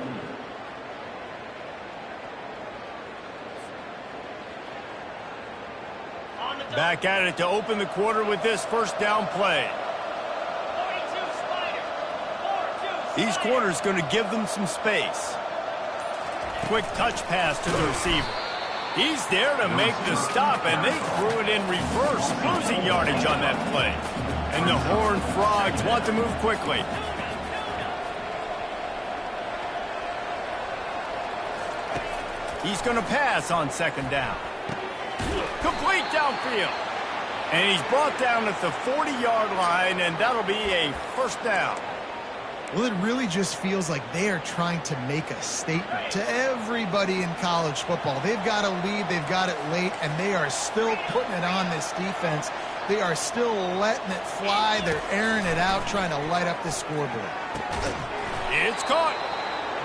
Back at it to open the quarter with this first down play. These corners going to give them some space. Quick touch pass to the receiver. He's there to make the stop, and they threw it in reverse, losing yardage on that play. And the Horned Frogs want to move quickly. He's going to pass on second down. Complete downfield. And he's brought down at the 40-yard line, and that'll be a first down. Well, it really just feels like they are trying to make a statement to everybody in college football. They've got a lead, they've got it late, and they are still putting it on this defense. They are still letting it fly. They're airing it out, trying to light up the scoreboard. It's caught.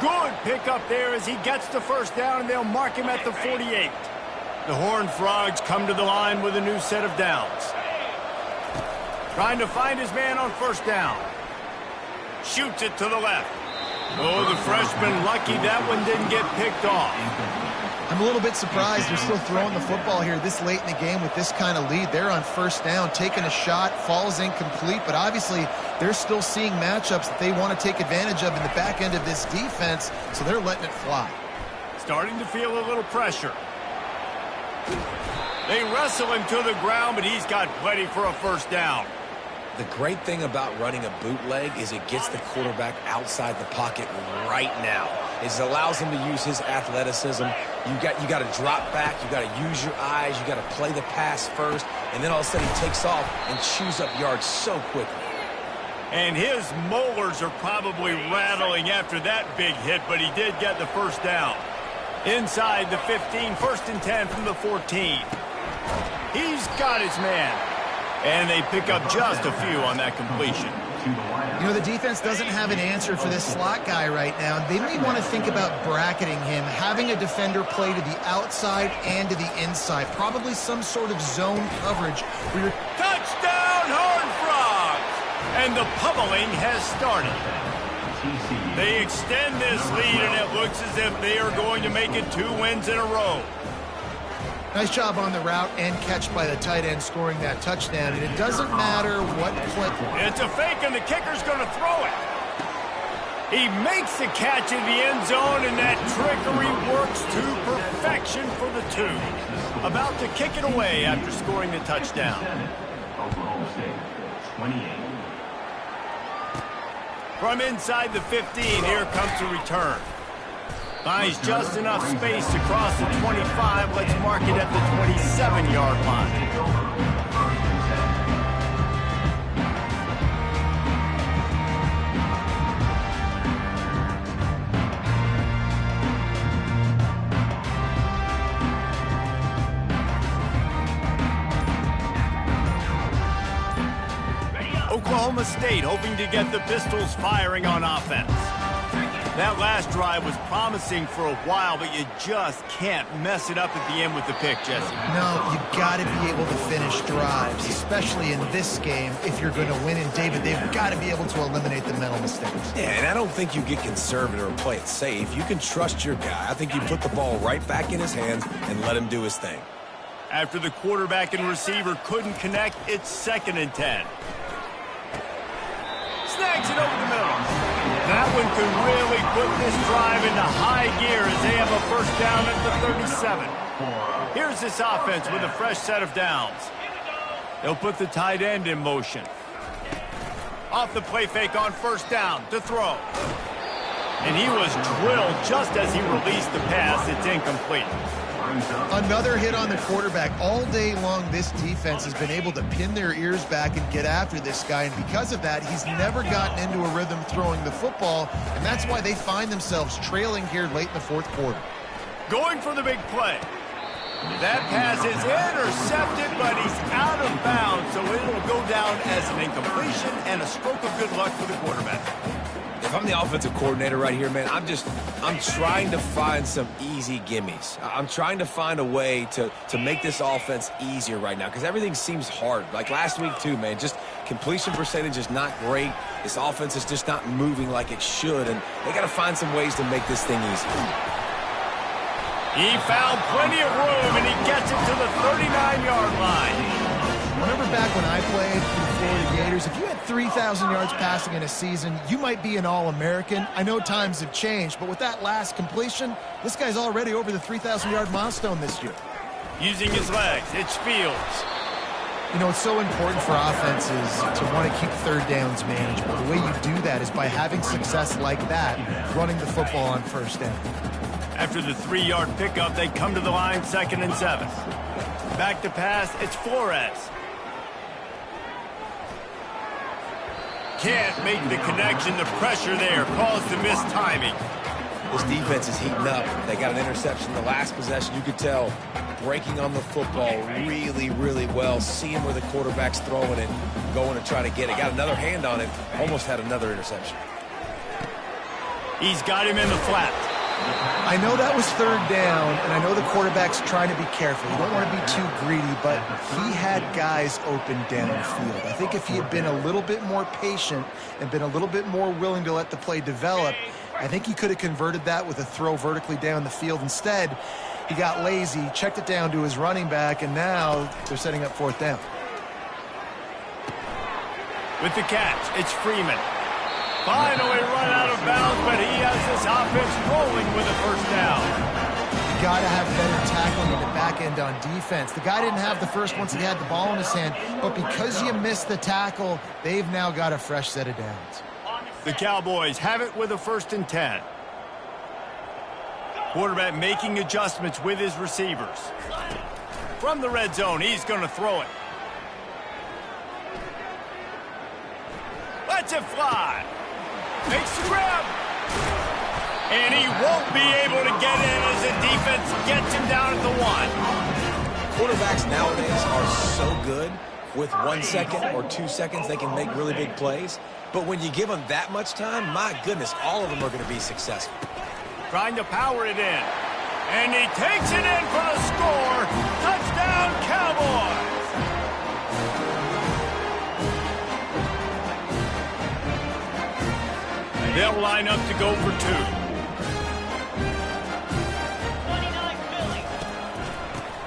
Good pickup there as he gets the first down, and they'll mark him at the 48. The Horned Frogs come to the line with a new set of downs. Trying to find his man on first down. Shoots it to the left. Oh, the freshman lucky that one didn't get picked off. I'm a little bit surprised they're still throwing the football here this late in the game with this kind of lead. They're on first down, taking a shot, falls incomplete, but obviously they're still seeing matchups that they want to take advantage of in the back end of this defense, so they're letting it fly. Starting to feel a little pressure. They wrestle him to the ground, but he's got plenty for a first down. The great thing about running a bootleg is it gets the quarterback outside the pocket right now. It allows him to use his athleticism. You got to drop back. You got to use your eyes. You got to play the pass first, and then all of a sudden he takes off and chews up yards so quickly. And his molars are probably rattling after that big hit, but he did get the first down. Inside the 15, 1st and 10 from the 14. He's got his man. And they pick up just a few on that completion. You know, the defense doesn't have an answer for this slot guy right now. They may want to think about bracketing him, having a defender play to the outside and to the inside. Probably some sort of zone coverage. Touchdown, Horned Frogs! And the pummeling has started. They extend this lead, and it looks as if they are going to make it 2 wins in a row. Nice job on the route and catch by the tight end scoring that touchdown. And it doesn't matter what play. It's a fake, and the kicker's going to throw it. He makes the catch in the end zone, and that trickery works to perfection for the 2. About to kick it away after scoring the touchdown. Oklahoma State, 28. From inside the 15, here comes the return. Finds just enough space to cross the 25. Let's mark it at the 27-yard line. Oklahoma State hoping to get the Pistols firing on offense. That last drive was promising for a while, but you just can't mess it up at the end with the pick, Jesse. No, you got to be able to finish drives, especially in this game if you're going to win. And, David, they've got to be able to eliminate the mental mistakes. Yeah, and I don't think you get conservative or play it safe. You can trust your guy. I think you put the ball right back in his hands and let him do his thing. After the quarterback and receiver couldn't connect, it's 2nd and 10. Snags it over the middle. That one could really put this drive into high gear as they have a first down at the 37. Here's this offense with a fresh set of downs. They'll put the tight end in motion. Off the play fake on first down to throw. And he was drilled just as he released the pass. It's incomplete. Another hit on the quarterback. All day long, this defense has been able to pin their ears back and get after this guy, and because of that, he's never gotten into a rhythm throwing the football, and that's why they find themselves trailing here late in the 4th quarter. Going for the big play. That pass is intercepted, but he's out of bounds, so it'll go down as an incompletion and a stroke of good luck for the quarterback. If I'm the offensive coordinator right here, man, I'm trying to find some easy gimmies. I'm trying to find a way to make this offense easier right now because everything seems hard. Like last week, too, man, just completion percentage is not great. This offense is just not moving like it should, and they got to find some ways to make this thing easy. He found plenty of room, and he gets it to the 39-yard line. Remember back when I played for the Florida Gators, if you had 3,000 yards passing in a season, you might be an All-American. I know times have changed, but with that last completion, this guy's already over the 3,000-yard milestone this year. Using his legs, it's Fields. You know, it's so important for offenses to want to keep third downs manageable. The way you do that is by having success like that, running the football on first down. After the 3-yard pickup, they come to the line 2nd and 7. Back to pass, it's Flores. can't make the connection. The pressure there caused the missed timing. This defense is heating up. They got an interception the last possession. You could tell breaking on the football really, really well, seeing where the quarterback's throwing it, going to try to get it. Got another hand on it, almost had another interception. He's got him in the flat. I know that was third down, and I know the quarterback's trying to be careful. You don't want to be too greedy, but he had guys open downfield. I think if he had been a little bit more patient and been a little bit more willing to let the play develop, I think he could have converted that with a throw vertically down the field. Instead, he got lazy, checked it down to his running back, and now they're setting up fourth down. With the catch, it's Freeman. Finally run out of bounds, but he has this offense rolling with a first down. You got to have better tackling in the back end on defense. The guy didn't have the first once he had the ball in his hand, but because you missed the tackle, they've now got a fresh set of downs. The Cowboys have it with a 1st and 10. Quarterback making adjustments with his receivers. From the red zone, he's going to throw it. Lets it fly. Makes the grab. And he won't be able to get in as the defense gets him down at the 1. Quarterbacks nowadays are so good. With 1 second or 2 seconds, they can make really big plays. But when you give them that much time, my goodness, all of them are going to be successful. Trying to power it in. And he takes it in for the score. Touchdown, Cowboys! They'll line up to go for 2.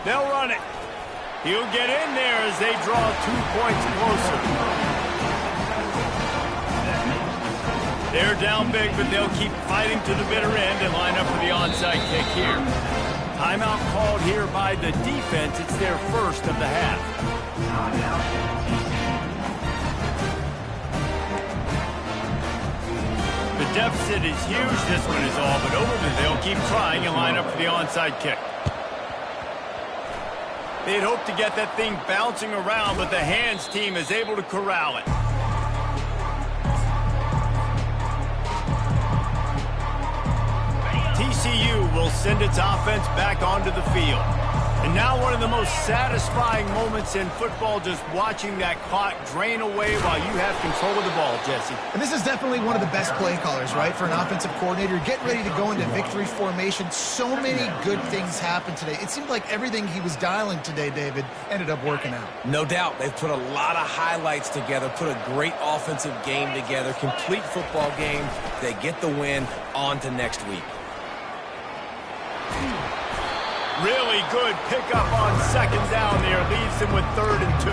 They'll run it. He'll get in there as they draw 2 points closer. They're down big, but they'll keep fighting to the bitter end and line up for the onside kick here. Timeout called here by the defense. It's their first of the half. The deficit is huge. This one is all but over, but they'll keep trying and line up for the onside kick. They'd hoped to get that thing bouncing around, but the hands team is able to corral it. TCU will send its offense back onto the field. And now one of the most satisfying moments in football, just watching that clock drain away while you have control of the ball, Jesse. And this is definitely one of the best play callers, right, for an offensive coordinator. Getting ready to go into victory formation. So many good things happened today. It seemed like everything he was dialing today, David, ended up working out. No doubt. They've put a lot of highlights together, put a great offensive game together, complete football game. They get the win. On to next week. Really good pickup on 2nd down there. Leaves them with 3rd and 2.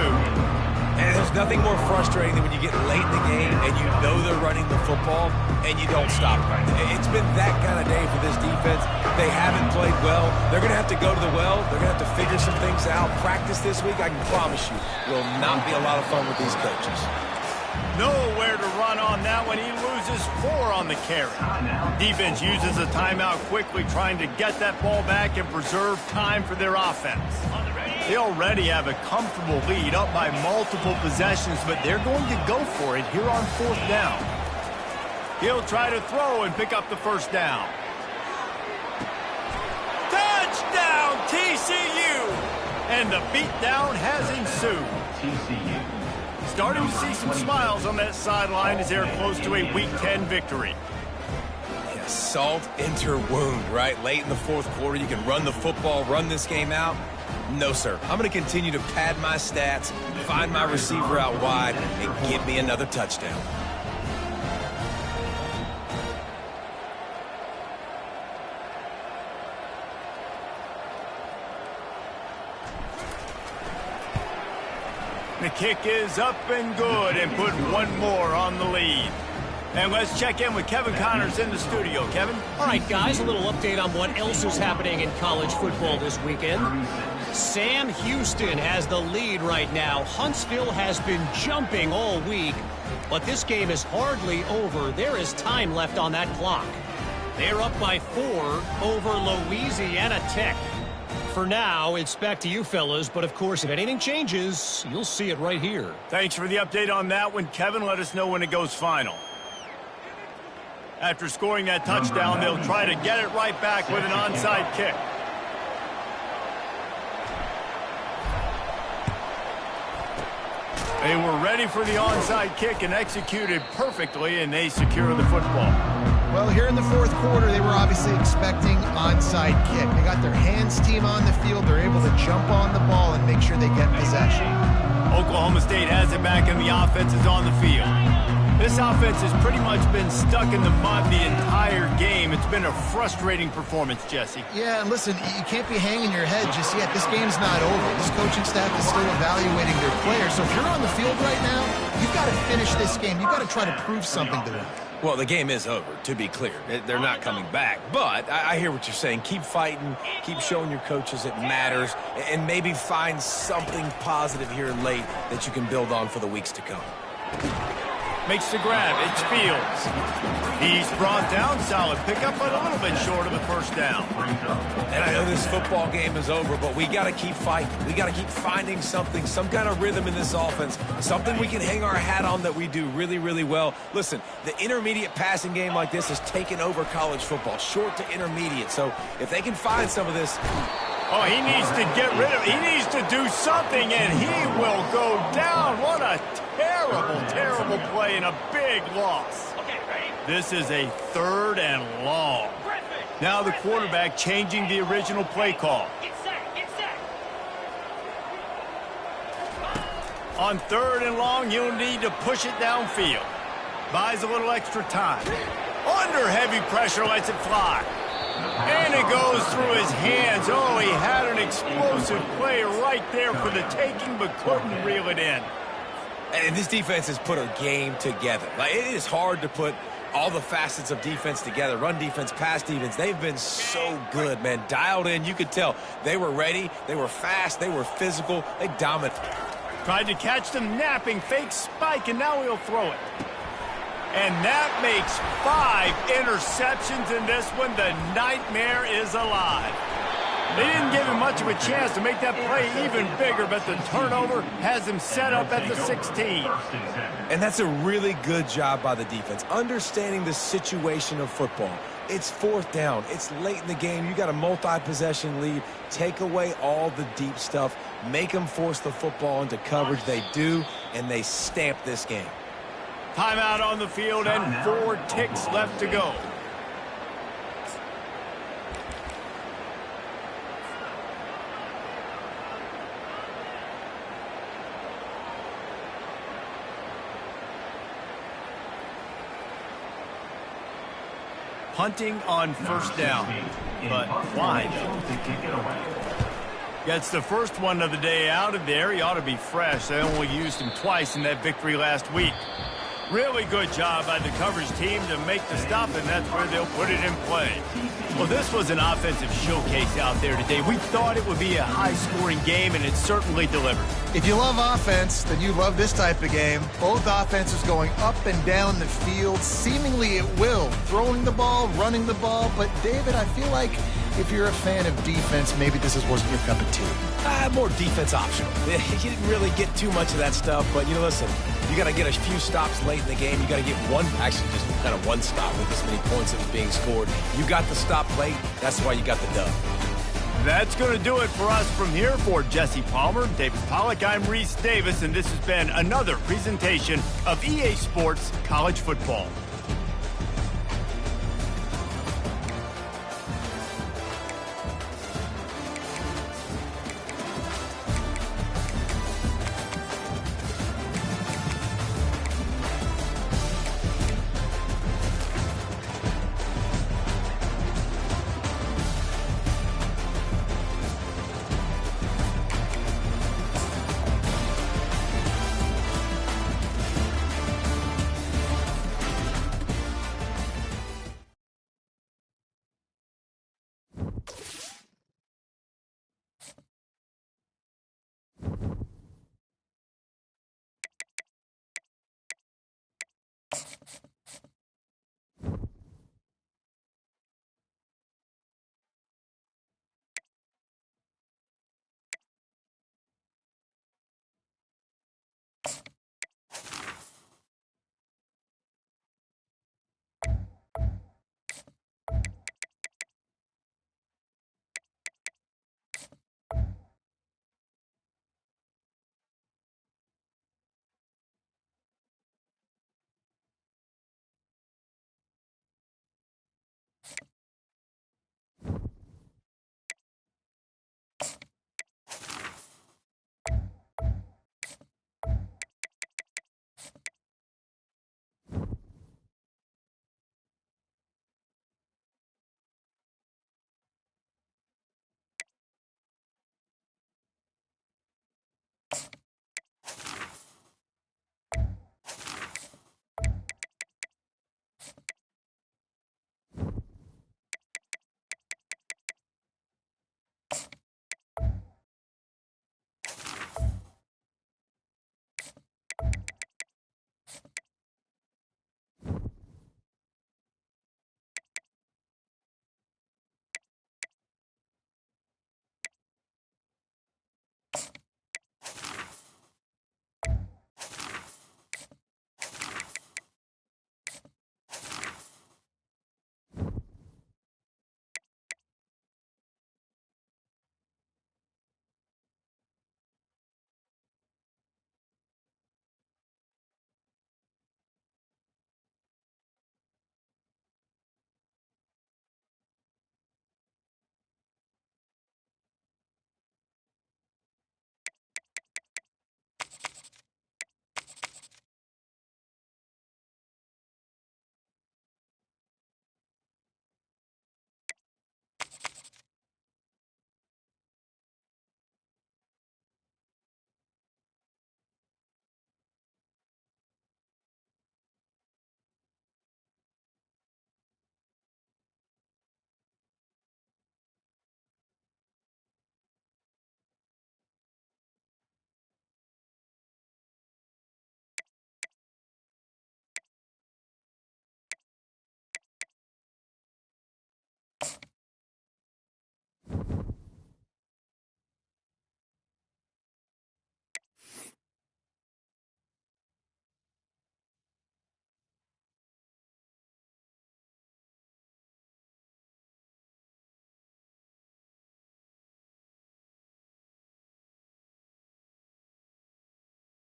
And there's nothing more frustrating than when you get late in the game and you know they're running the football and you don't stop them. It's been that kind of day for this defense. They haven't played well. They're going to have to go to the well. They're going to have to figure some things out. Practice this week, I can promise you, will not be a lot of fun with these coaches. Nowhere to run on that one. He loses 4 on the carry. Defense uses a timeout quickly, trying to get that ball back and preserve time for their offense. They already have a comfortable lead, up by multiple possessions, but they're going to go for it here on 4th down. He'll try to throw and pick up the 1st down. Touchdown, TCU! And the beatdown has ensued. TCU. Starting to see some smiles on that sideline as they're close to a Week 10 victory. Yeah, salt into wound, right? Late in the 4th quarter, you can run the football, run this game out. No, sir. I'm going to continue to pad my stats, find my receiver out wide, and give me another touchdown. The kick is up and good and put 1 more on the lead. And let's check in with Kevin Connors in the studio. Kevin? All right, guys, a little update on what else is happening in college football this weekend. Sam Houston has the lead right now. Huntsville has been jumping all week, but this game is hardly over. There is time left on that clock. They're up by 4 over Louisiana Tech. For now, it's back to you fellas, but of course, if anything changes, you'll see it right here. Thanks for the update on that one, Kevin. Let us know when it goes final. After scoring that touchdown, they'll try to get it right back with an onside kick. They were ready for the onside kick and executed perfectly, and they secure the football. Well, here in the fourth quarter, they were obviously expecting onside kick. They got their hands team on the field. They're able to jump on the ball and make sure they get possession. Oklahoma State has it back, and the offense is on the field. This offense has pretty much been stuck in the mud the entire game. It's been a frustrating performance, Jesse. Yeah, and listen, you can't be hanging your head just yet. This game's not over. This coaching staff is still evaluating their players. So if you're on the field right now, you've got to finish this game. You've got to try to prove something to them. Well, the game is over, to be clear. They're not coming back. But I hear what you're saying. Keep fighting. Keep showing your coaches it matters. And maybe find something positive here late that you can build on for the weeks to come. Makes the grab. It's Fields. He's brought down. Solid pickup, but a little bit short of the first down. And I know this football game is over, but we got to keep fighting. We got to keep finding something, some kind of rhythm in this offense, something we can hang our hat on that we do really, really well. Listen, the intermediate passing game like this has taken over college football, short to intermediate. So if they can find some of this... Oh, he needs to get rid of it. He needs to do something, and he will go down. What a terrible, terrible play and a big loss. This is a 3rd and long. Now the quarterback changing the original play call. On 3rd and long, you'll need to push it downfield. Buys a little extra time. Under heavy pressure, lets it fly. And it goes through his hands. Oh, he had an explosive play right there for the taking, but couldn't reel it in. And this defense has put a game together. Like, it is hard to put all the facets of defense together. Run defense, pass defense. They've been so good, man. Dialed in. You could tell they were ready. They were fast. They were physical. They dominated. Tried to catch them napping. Fake spike, and now he'll throw it. And that makes 5 interceptions in this one. The nightmare is alive. They didn't give him much of a chance to make that play even bigger, but the turnover has him set up at the 16. And that's a really good job by the defense, understanding the situation of football. It's 4th down. It's late in the game. You got a multi-possession lead. Take away all the deep stuff. Make them force the football into coverage. They do, and they stamp this game. Timeout on the field and 4 ticks left to go. Punting on 1st down, but why? Gets the first one of the day out of there. He ought to be fresh. They only used him twice in that victory last week. Really good job by the coverage team to make the stop, and that's where they'll put it in play. Well, this was an offensive showcase out there today. We thought it would be a high-scoring game, and it certainly delivered. If you love offense, then you love this type of game. Both offenses going up and down the field, seemingly at will. Throwing the ball, running the ball. But, David, I feel like if you're a fan of defense, maybe this wasn't your cup of tea. More defense optional. You didn't really get too much of that stuff, but, listen, you got to get a few stops late in the game. You got to get just kind of one stop with this many points that was being scored. You got the stop late. That's why you got the dub. That's going to do it for us from here. For Jesse Palmer, David Pollack, I'm Reese Davis, and this has been another presentation of EA Sports College Football.